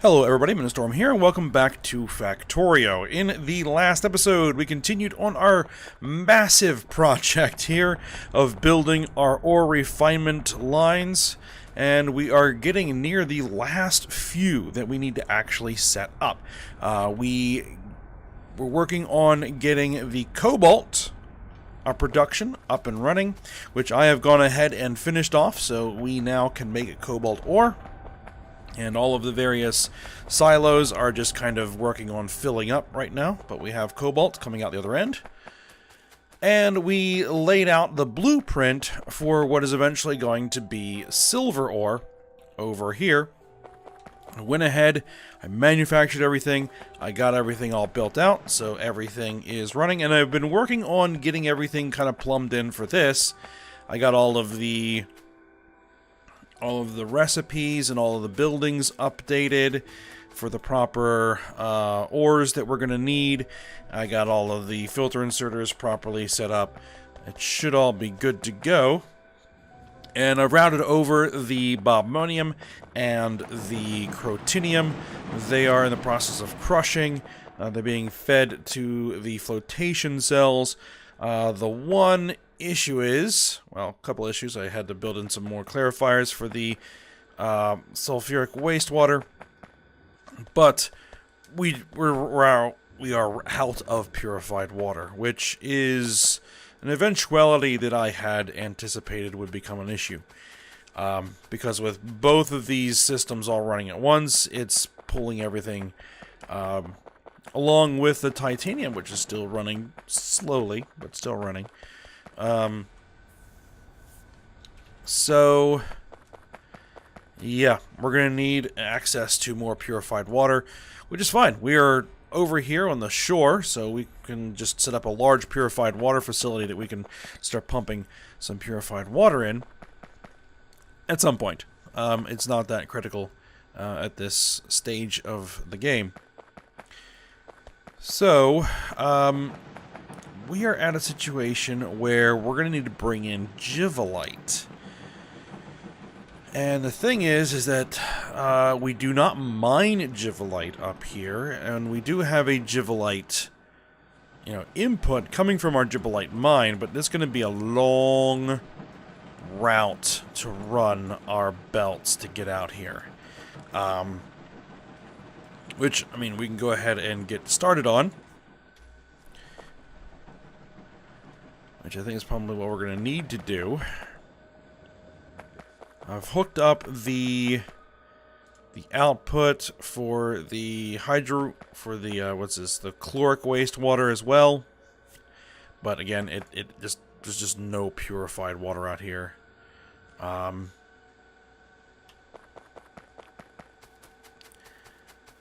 Hello everybody, Storm here, and welcome back to Factorio. In the last episode, we continued on our massive project here of building our ore refinement lines, and we are getting near the last few that we need to actually set up. We're working on getting the cobalt, our production, up and running, which I have gone ahead and finished off, so we now can make a cobalt ore. And all of the various silos are just kind of working on filling up right now, but we have cobalt coming out the other end. And we laid out the blueprint for what is eventually going to be silver ore over here. I went ahead, I manufactured everything, I got everything all built out, so everything is running. And I've been working on getting everything kind of plumbed in for this. I got all of the recipes and all of the buildings updated for the proper ores that we're going to need. I got all of the filter inserters properly set up. It should all be good to go. And I've routed over the bobmonium and the crotinium. They are in the process of crushing. They're being fed to the flotation cells. The one issue is, well, a couple issues. I had to build in some more clarifiers for the sulfuric wastewater, but we are out of purified water, which is an eventuality that I had anticipated would become an issue. Because with both of these systems all running at once, it's pulling everything along with the titanium, which is still running slowly, but still running. So, yeah, we're going to need access to more purified water, which is fine. We are over here on the shore, so we can just set up a large purified water facility that we can start pumping some purified water in at some point. It's not that critical at this stage of the game. So, we are at a situation where we're going to need to bring in Jibberlight. And the thing is that we do not mine Jibberlight up here, and we do have a Jibberlight, input coming from our Jibberlight mine, but this is going to be a long route to run our belts to get out here. Which, I mean, we can go ahead and get started on. Which I think is probably what we're going to need to do. I've hooked up the output for the the chloric wastewater as well. But again, there's just no purified water out here.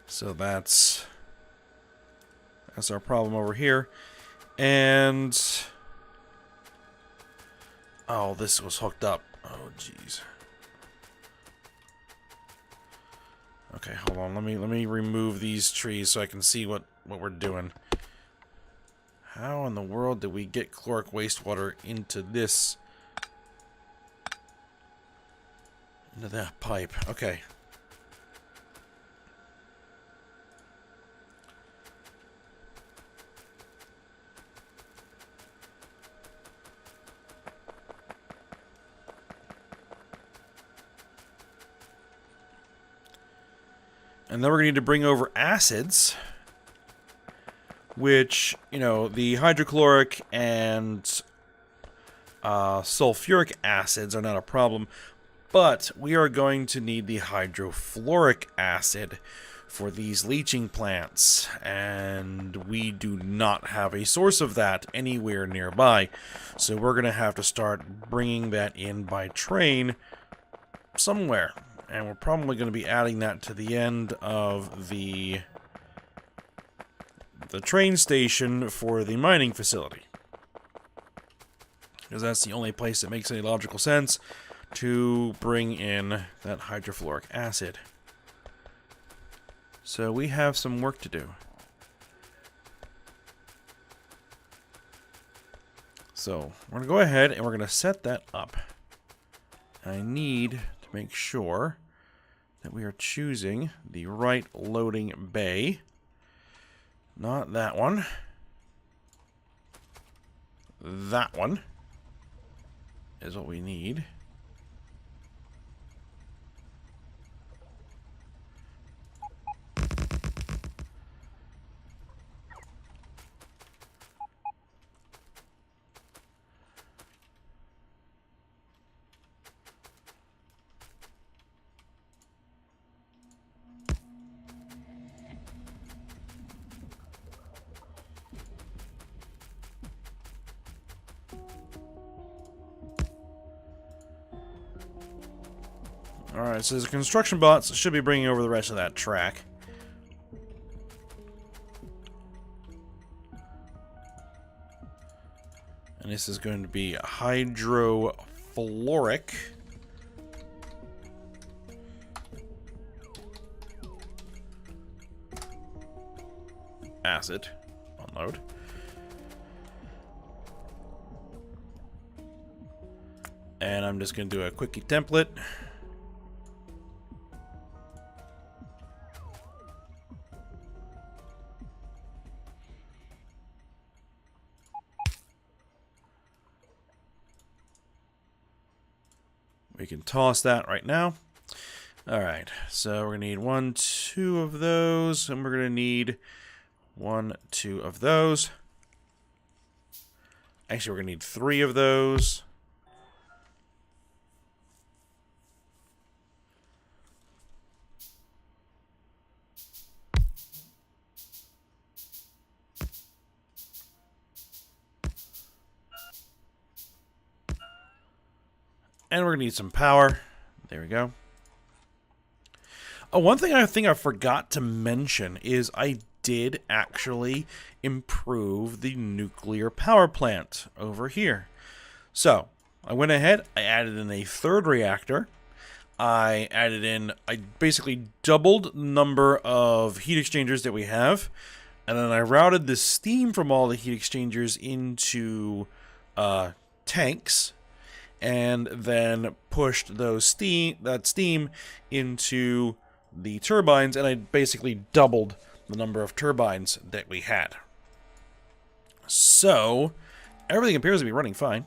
So that's our problem over here. And oh, this was hooked up. Oh, jeez. Okay, hold on. Let me remove these trees so I can see what we're doing. How in the world did we get chloric wastewater into that pipe? Okay. And then we're going to need to bring over acids, which, the hydrochloric and sulfuric acids are not a problem, but we are going to need the hydrofluoric acid for these leaching plants, and we do not have a source of that anywhere nearby, so we're going to have to start bringing that in by train somewhere. And we're probably going to be adding that to the end of the train station for the mining facility. Because that's the only place that makes any logical sense to bring in that hydrofluoric acid. So we have some work to do. So we're going to go ahead and we're going to set that up. I need to make sure that we are choosing the right loading bay. Not that one. That one is what we need. Alright, so the construction bots should be bringing over the rest of that track. And this is going to be hydrofluoric acid. Unload. And I'm just going to do a quickie template. We can toss that right now. Alright, so we're going to need 1, 2 of those, and we're going to need 1, 2 of those. Actually, we're going to need 3 of those. And we're going to need some power. There we go. Oh, one thing I think I forgot to mention is I did actually improve the nuclear power plant over here. So, I went ahead, I added in a third reactor. I basically doubled the number of heat exchangers that we have. And then I routed the steam from all the heat exchangers into tanks. And then pushed that steam into the turbines, and I basically doubled the number of turbines that we had. So, everything appears to be running fine.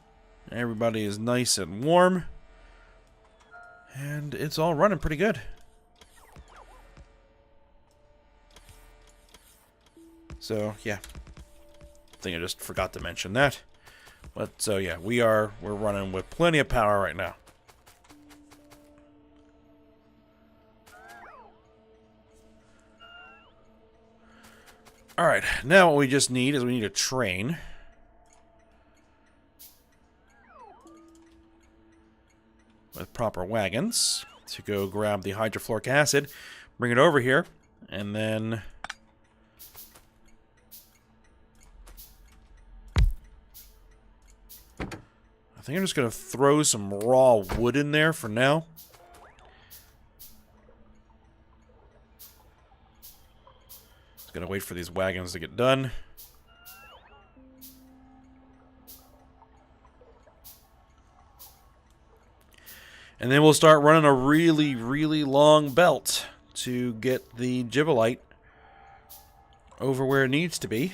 Everybody is nice and warm. And it's all running pretty good. So, yeah. I think I just forgot to mention that. But, so yeah, we're running with plenty of power right now. Alright, now what we just need is we need a train. With proper wagons to go grab the hydrofluoric acid, bring it over here, and then I think I'm just going to throw some raw wood in there for now. Just going to wait for these wagons to get done. And then we'll start running a really, really long belt to get the Jibberlight over where it needs to be.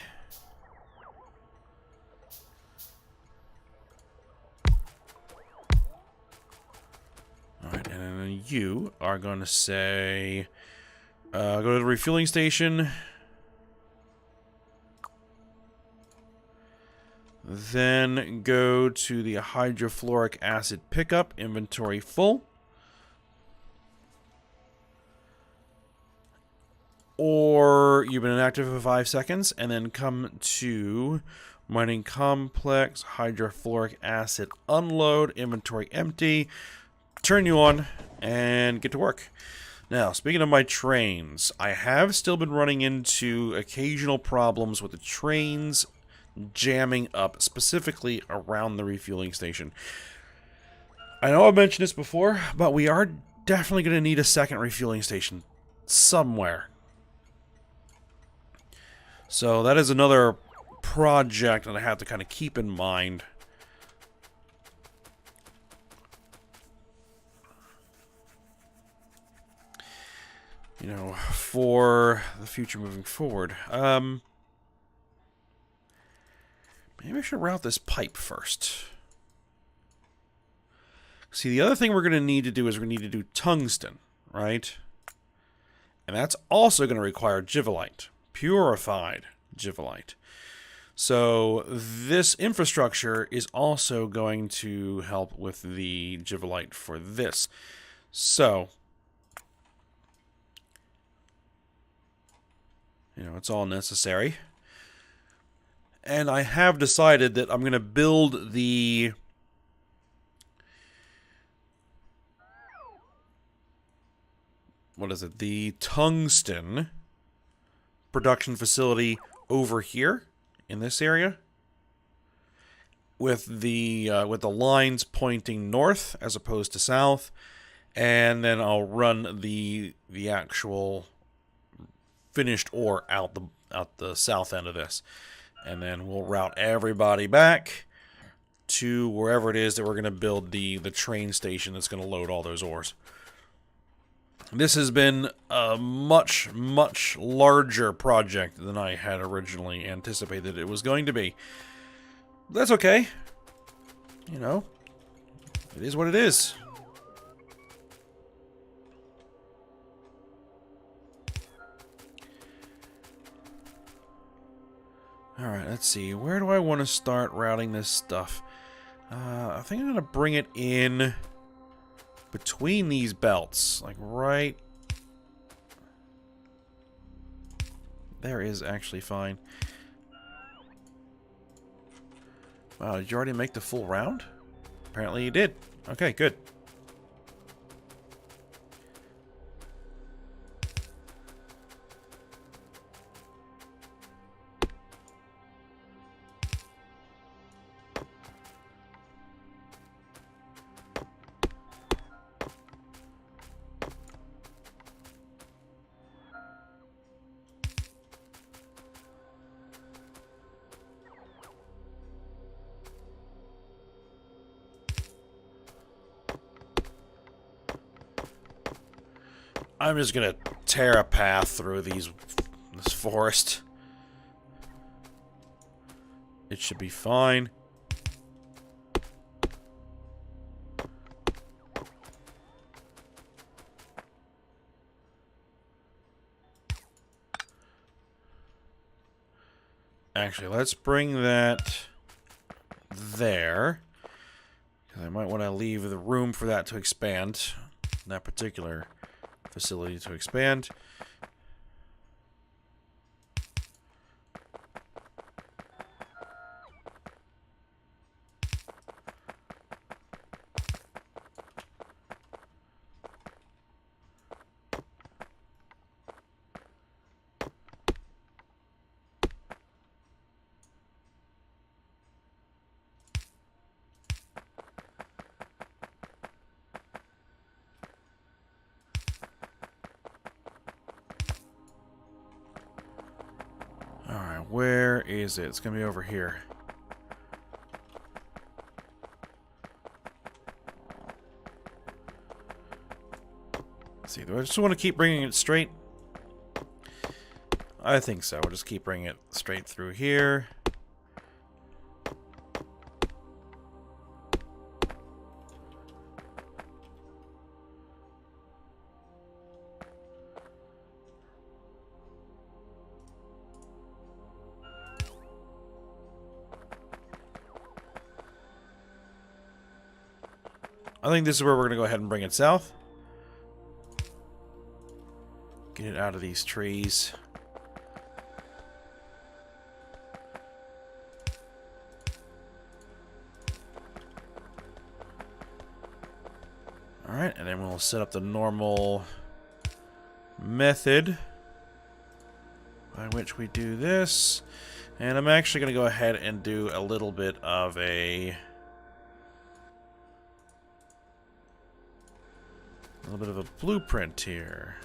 Alright, and then you are going to say, go to the refueling station. Then go to the hydrofluoric acid pickup, inventory full. Or you've been inactive for 5 seconds, and then come to mining complex, hydrofluoric acid unload, inventory empty, turn you on, and get to work. Now, speaking of my trains, I have still been running into occasional problems with the trains jamming up, specifically around the refueling station. I know I've mentioned this before, but we are definitely going to need a second refueling station somewhere. So that is another project that I have to kind of keep in mind. you know, for the future moving forward. Maybe I should route this pipe first. See, the other thing we're going to need to do is we're going to need to do tungsten, right? And that's also going to require Jibberlight, purified Jibberlight. So this infrastructure is also going to help with the Jibberlight for this. So, you know, it's all necessary. And I have decided that I'm going to build the the tungsten production facility over here in this area, with the lines pointing north as opposed to south, and then I'll run the actual finished ore out the south end of this, and then we'll route everybody back to wherever it is that we're going to build the train station that's going to load all those ores. This has been a much, much larger project than I had originally anticipated it was going to be. That's okay. You know, it is what it is. Alright, let's see. Where do I want to start routing this stuff? I think I'm going to bring it in between these belts, like right there is actually fine. Wow, did you already make the full round? Apparently you did. Okay, good. I'm just gonna tear a path through this forest. It should be fine. Actually, let's bring that there. Because I might want to leave the room for that to expand. That particular facility to expand. Where is it? It's going to be over here. Let's see, do I just want to keep bringing it straight? I think so. We'll just keep bringing it straight through here. I think this is where we're going to go ahead and bring it south. Get it out of these trees. Alright, and then we'll set up the normal method by which we do this. And I'm actually going to go ahead and do a little bit of a blueprint here,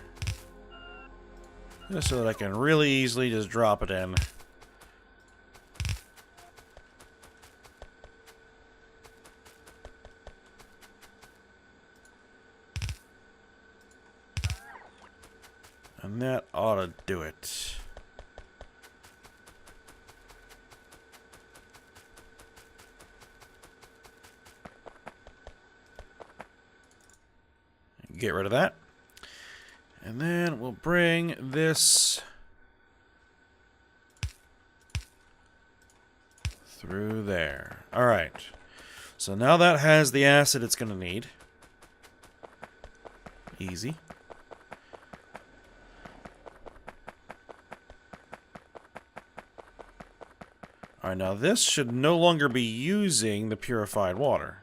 just so that I can really easily just drop it in. And that ought to do it. Get rid of that. And then we'll bring this through there. Alright. So now that has the acid it's going to need. Easy. Alright, now this should no longer be using the purified water.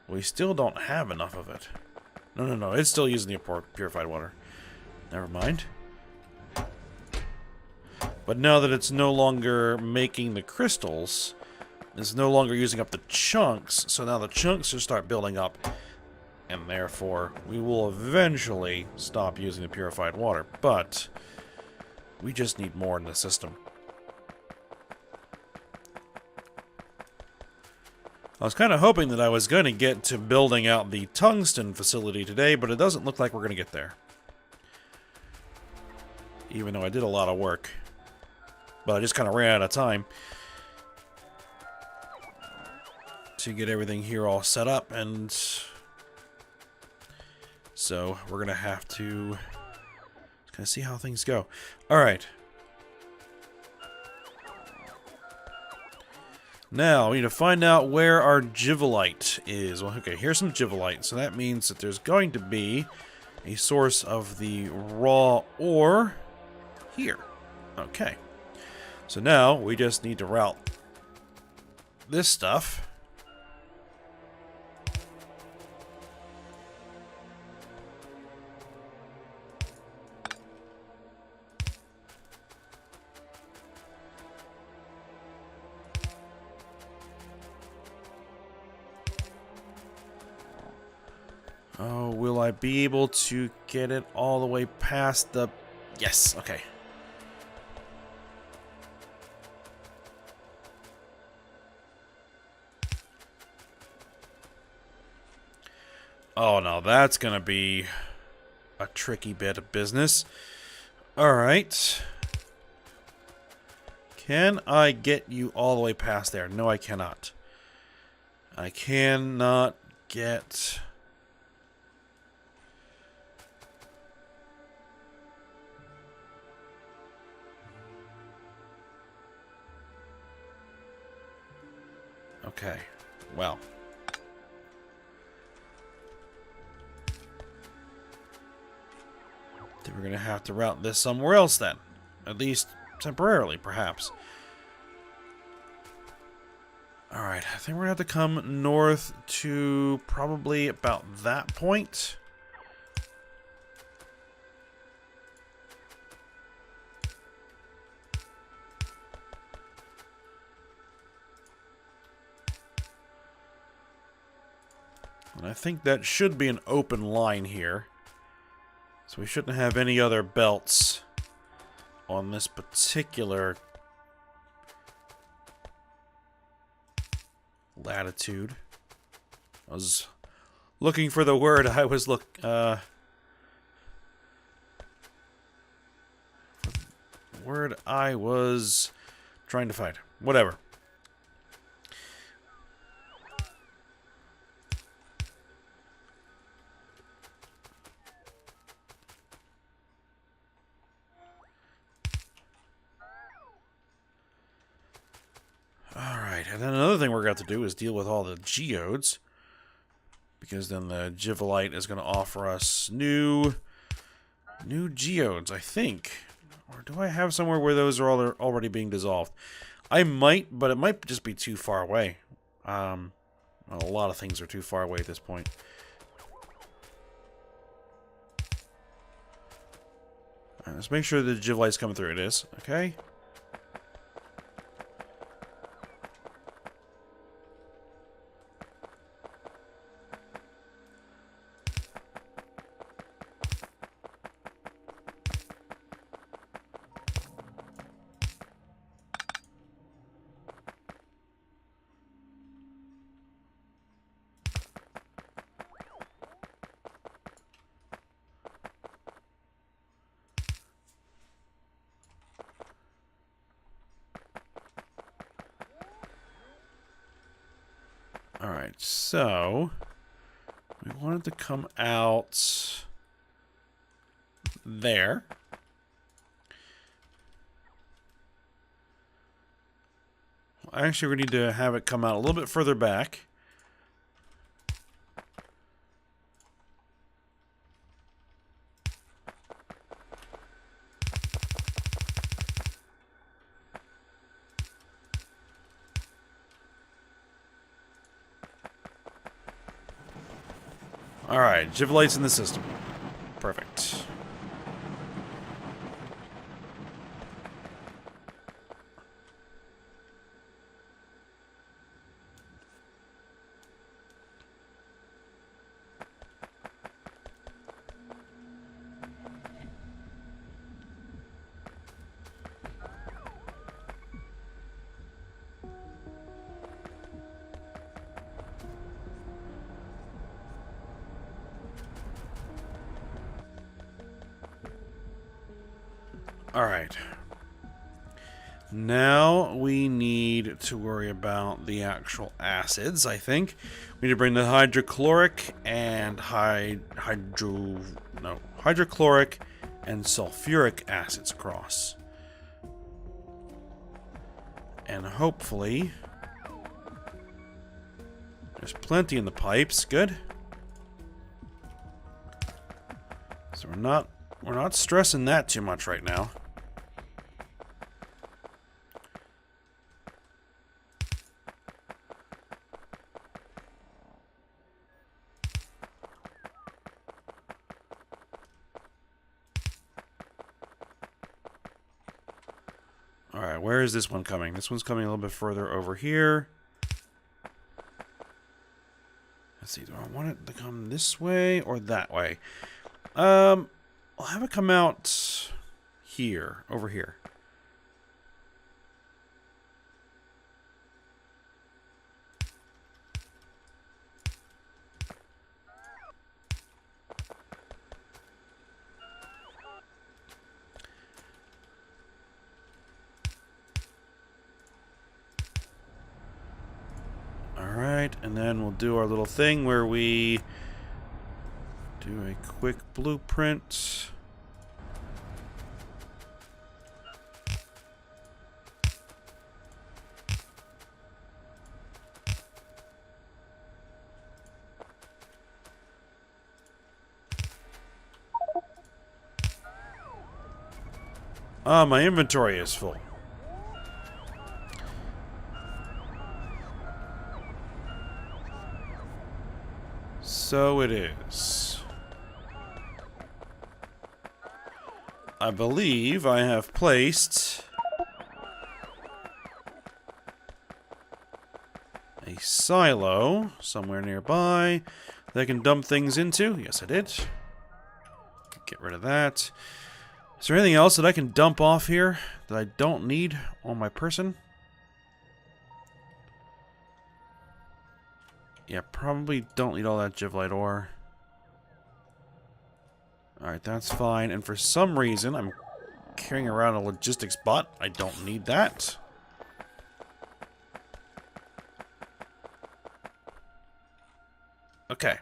We still don't have enough of it. No, it's still using the purified water. Never mind. But now that it's no longer making the crystals, it's no longer using up the chunks, so now the chunks will start building up, and therefore we will eventually stop using the purified water. But we just need more in the system. I was kind of hoping that I was going to get to building out the tungsten facility today, but it doesn't look like we're going to get there. Even though I did a lot of work. But I just kind of ran out of time to get everything here all set up, and so we're going to have to kind of see how things go. Alright. Now, we need to find out where our Jibberlight is. Well, okay, here's some Jibberlight. So that means that there's going to be a source of the raw ore here. Okay. So now, we just need to route this stuff. Oh, will I be able to get it all the way past the... Yes, okay. Oh, no, that's gonna be a tricky bit of business. Alright. Can I get you all the way past there? No, I cannot. I cannot get... Okay, well. Then we're going to have to route this somewhere else then. At least temporarily, perhaps. Alright, I think we're going to have to come north to probably about that point. And I think that should be an open line here. So we shouldn't have any other belts on this particular latitude. I was looking for the word I was trying to find. Whatever. Alright, and then another thing we're going to have to do is deal with all the geodes. Because then the Jibberlight is going to offer us new geodes, I think. Or do I have somewhere where those are already being dissolved? I might, but it might just be too far away. Well, a lot of things are too far away at this point. Alright, let's make sure the Jibberlight's coming through. It is. Okay. Alright, so we wanted to come out there. Actually, we need to have it come out a little bit further back. Alright, Jibberlight's in the system. Perfect. Alright. Now we need to worry about the actual acids, I think. We need to bring the hydrochloric and hydrochloric and sulfuric acids across. And hopefully there's plenty in the pipes. Good. So we're not stressing that too much right now. Alright, where is this one coming? This one's coming a little bit further over here. Let's see, do I want it to come this way or that way? I'll have it come out here, over here. Alright, and then we'll do our little thing where we do a quick blueprint. Ah, my inventory is full. So it is. I believe I have placed a silo somewhere nearby that I can dump things into. Yes, I did. Get rid of that. Is there anything else that I can dump off here that I don't need on my person? Yeah, probably don't need all that Jibberlight ore. Alright, that's fine. And for some reason, I'm carrying around a logistics bot. I don't need that. Okay.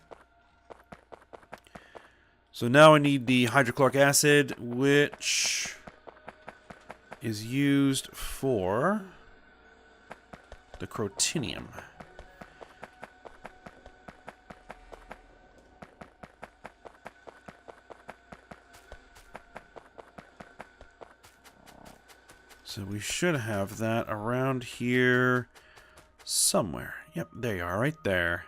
So now I need the hydrochloric acid, which is used for the crotinium. So we should have that around here somewhere. Yep, there you are, right there.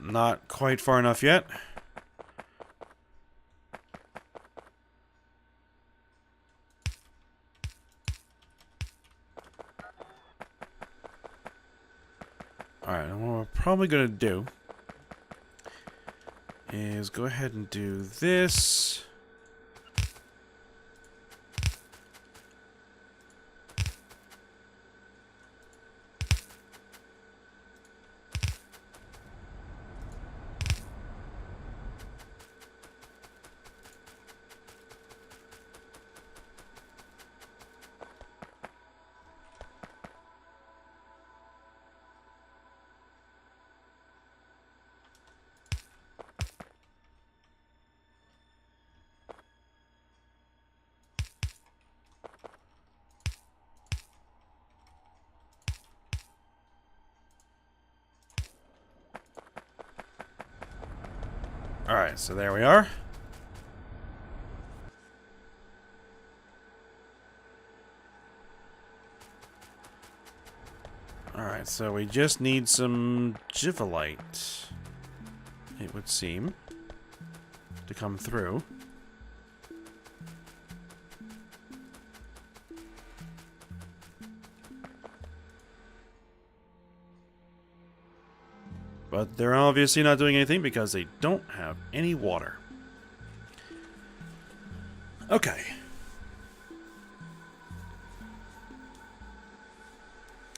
Not quite far enough yet. Alright, and what we're probably going to do is go ahead and do this. Alright, so there we are. Alright, so we just need some Jibberlight, it would seem, to come through. But they're obviously not doing anything because they don't have any water. Okay.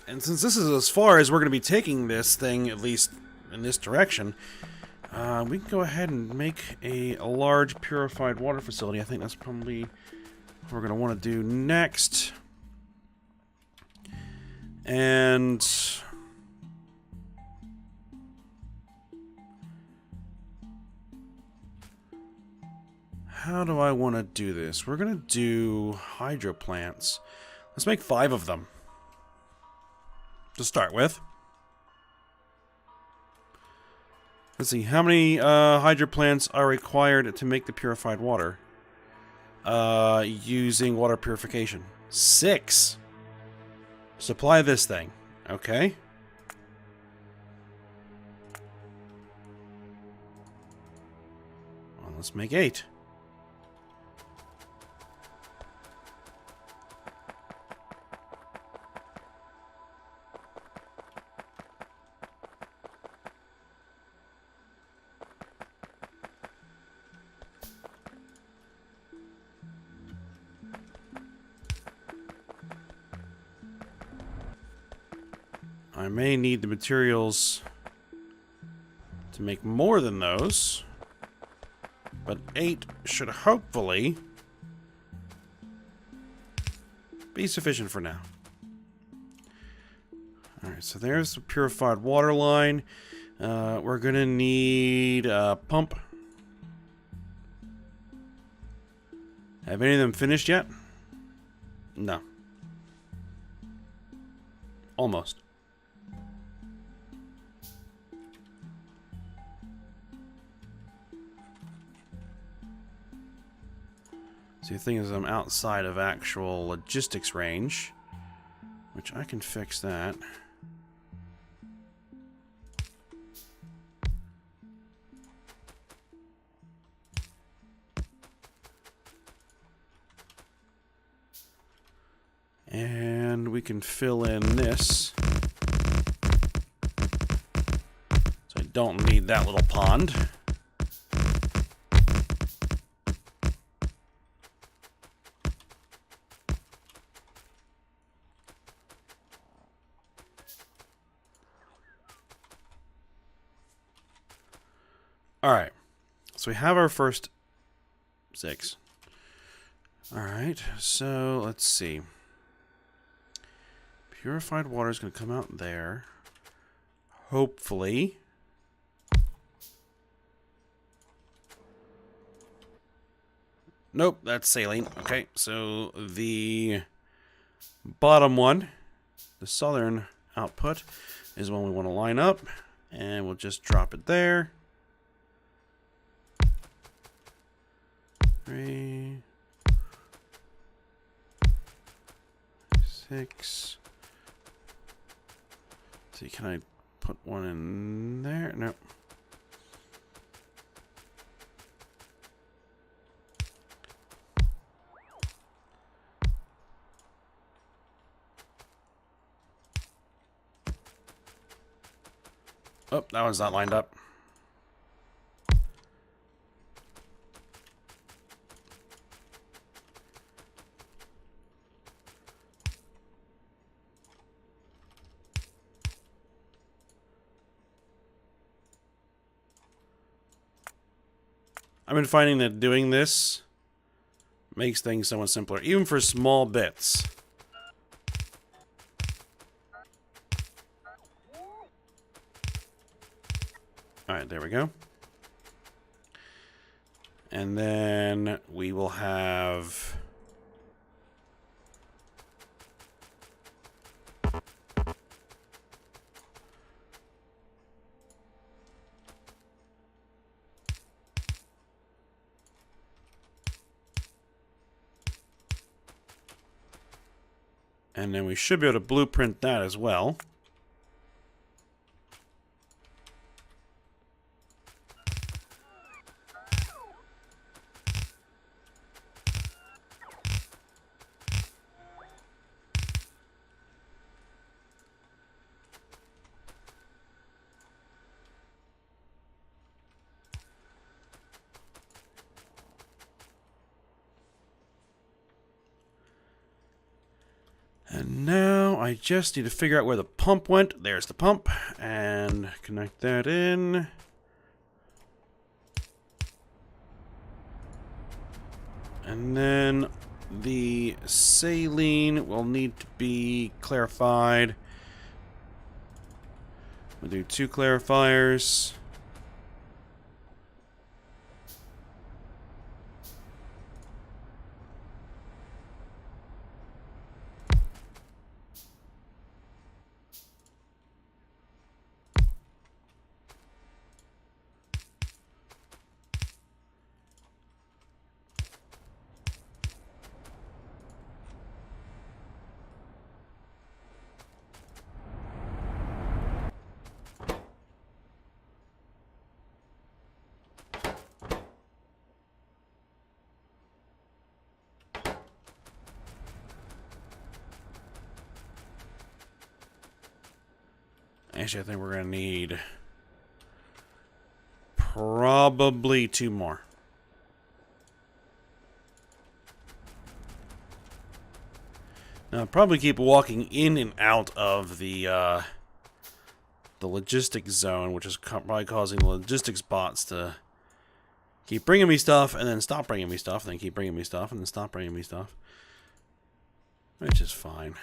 And since this is as far as we're going to be taking this thing, at least in this direction, we can go ahead and make a large purified water facility. I think that's probably what we're going to want to do next. And how do I want to do this? We're going to do hydro plants. Let's make 5 of them to start with. Let's see, how many hydro plants are required to make the purified water? Using water purification. 6. Supply this thing. Okay. Well, let's make 8. I may need the materials to make more than those, but 8 should hopefully be sufficient for now. Alright, so there's the purified water line. We're gonna need a pump. Have any of them finished yet? No. Almost. See, the thing is, I'm outside of actual logistics range, which I can fix that. And we can fill in this. So I don't need that little pond. Alright, so we have our first 6. Alright, so let's see. Purified water is going to come out there. Hopefully. Nope, that's saline. Okay, so the bottom one, the southern output, is one we want to line up. And we'll just drop it there. 3, 6. See, can I put one in there? No. Oh, that one's not lined up. I've been finding that doing this makes things somewhat simpler, even for small bits. Alright, there we go. And then we will have... And then we should be able to blueprint that as well. And now I just need to figure out where the pump went. There's the pump. And connect that in. And then the saline will need to be clarified. We'll do 2 clarifiers. Actually, I think we're going to need probably 2 more. Now, I'll probably keep walking in and out of the logistics zone, which is probably causing the logistics bots to keep bringing me stuff, and then stop bringing me stuff, and then keep bringing me stuff, and then stop bringing me stuff. Which is fine.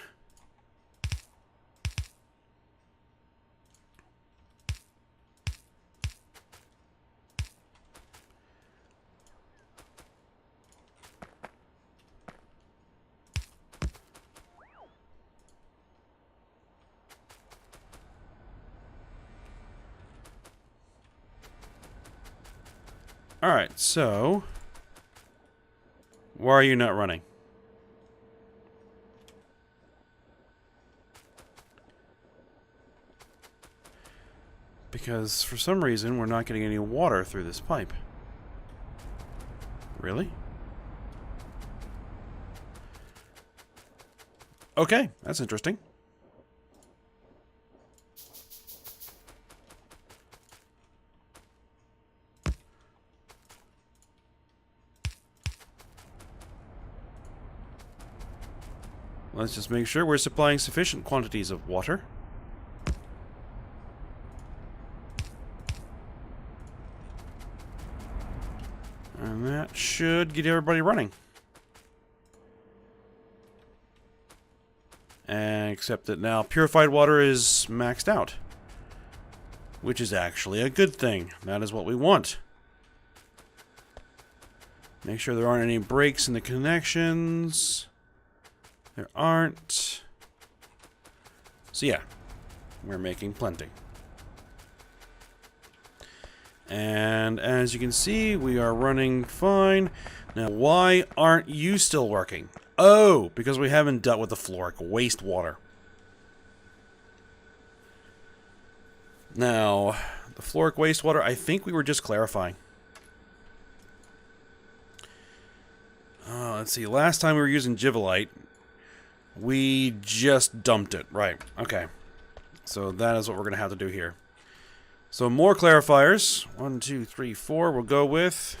Alright, so... why are you not running? Because for some reason we're not getting any water through this pipe. Really? Okay, that's interesting. Let's just make sure we're supplying sufficient quantities of water. And that should get everybody running. Except that now purified water is maxed out. Which is actually a good thing. That is what we want. Make sure there aren't any breaks in the connections. There aren't. So yeah, we're making plenty. And as you can see, we are running fine. Now, why aren't you still working? Oh, because we haven't dealt with the fluoric wastewater. Now, the fluoric wastewater, I think we were just clarifying. Let's see, last time we were using Jibberlight, we just dumped it. Right, okay. So that is what we're going to have to do here. So more clarifiers. 1, 2, 3, 4. We'll go with.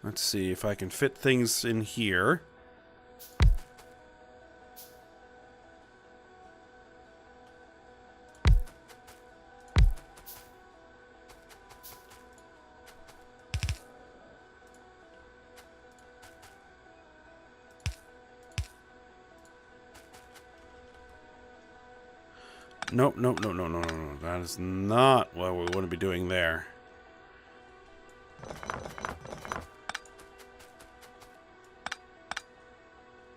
Let's see if I can fit things in here. Nope, nope, no, no, no, no, no. That is not what we want to be doing there.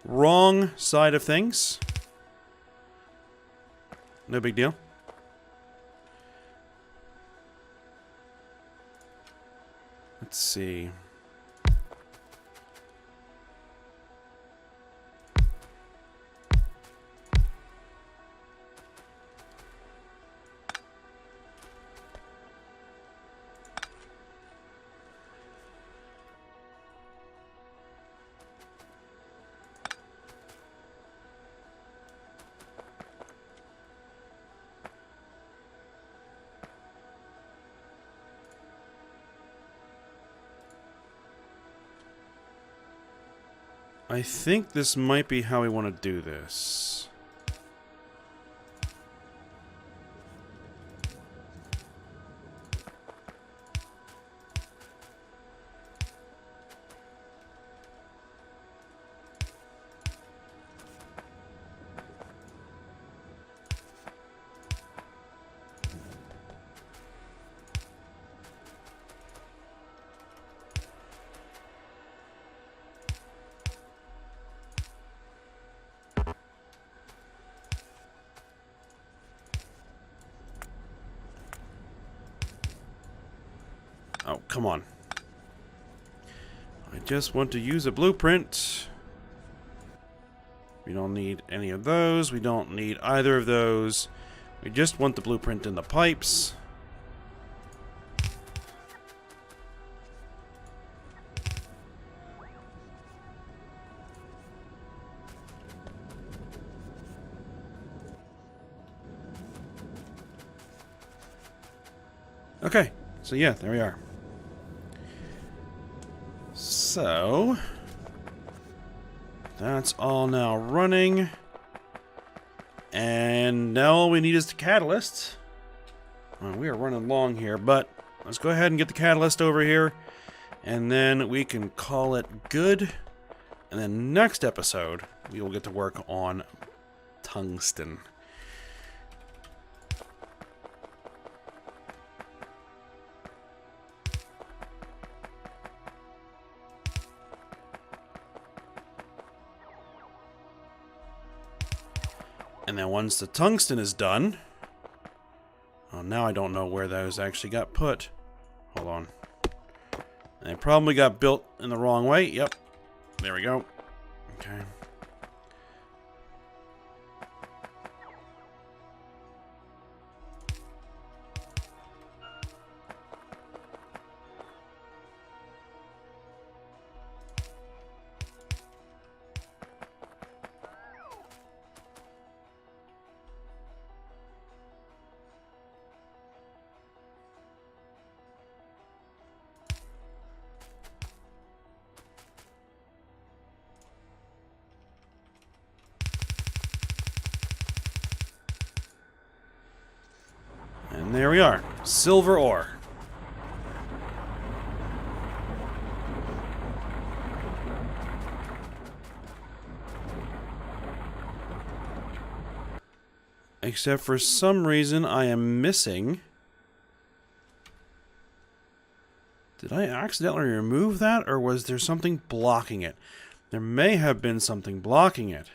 Wrong side of things. No big deal. Let's see. I think this might be how we want to do this. Oh, come on. I just want to use a blueprint. We don't need any of those. We don't need either of those. We just want the blueprint in the pipes. Okay, so yeah, there we are. So, that's all now running. And now all we need is the catalyst. Well, we are running long here, but let's go ahead and get the catalyst over here. And then we can call it good. And then next episode, we will get to work on tungsten. And then once the tungsten is done... Oh, now I don't know where those actually got put. Hold on. They probably got built in the wrong way. Yep. There we go. Okay. And there we are. Silver ore. Except for some reason I am missing... Did I accidentally remove that, or was there something blocking it? There may have been something blocking it.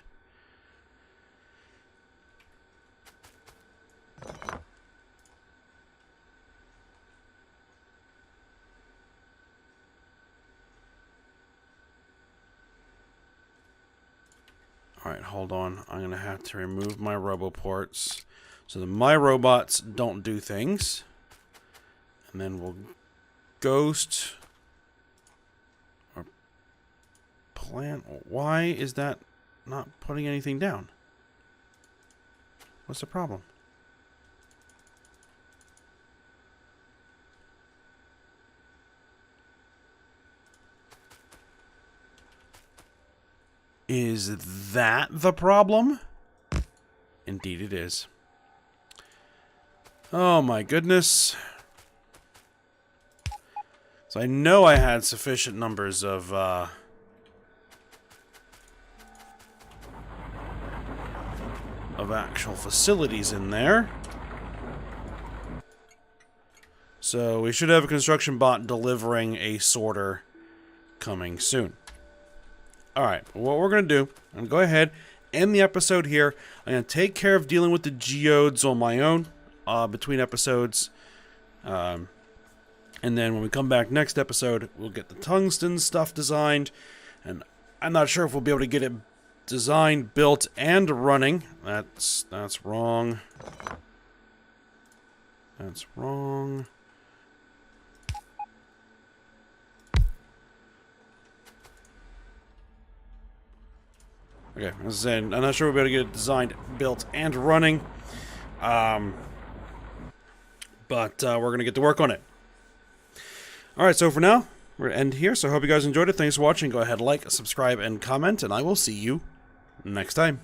Alright, hold on. I'm going to have to remove my roboports so that my robots don't do things. And then we'll ghost or plant. Why is that not putting anything down? What's the problem? Is that the problem? Indeed it is. Oh my goodness. So I know I had sufficient numbers of actual facilities in there. So we should have a construction bot delivering a sorter coming soon. Alright, what we're going to do, I'm going to go ahead, end the episode here. I'm going to take care of dealing with the geodes on my own between episodes. And then when we come back next episode, we'll get the tungsten stuff designed. And I'm not sure if we'll be able to get it designed, built, and running. That's wrong. That's wrong. Okay, as I said, I'm not sure we'll be able to get it designed, built, and running. But we're going to get to work on it. Alright, so for now, we're going to end here. So I hope you guys enjoyed it. Thanks for watching. Go ahead, like, subscribe, and comment, and I will see you next time.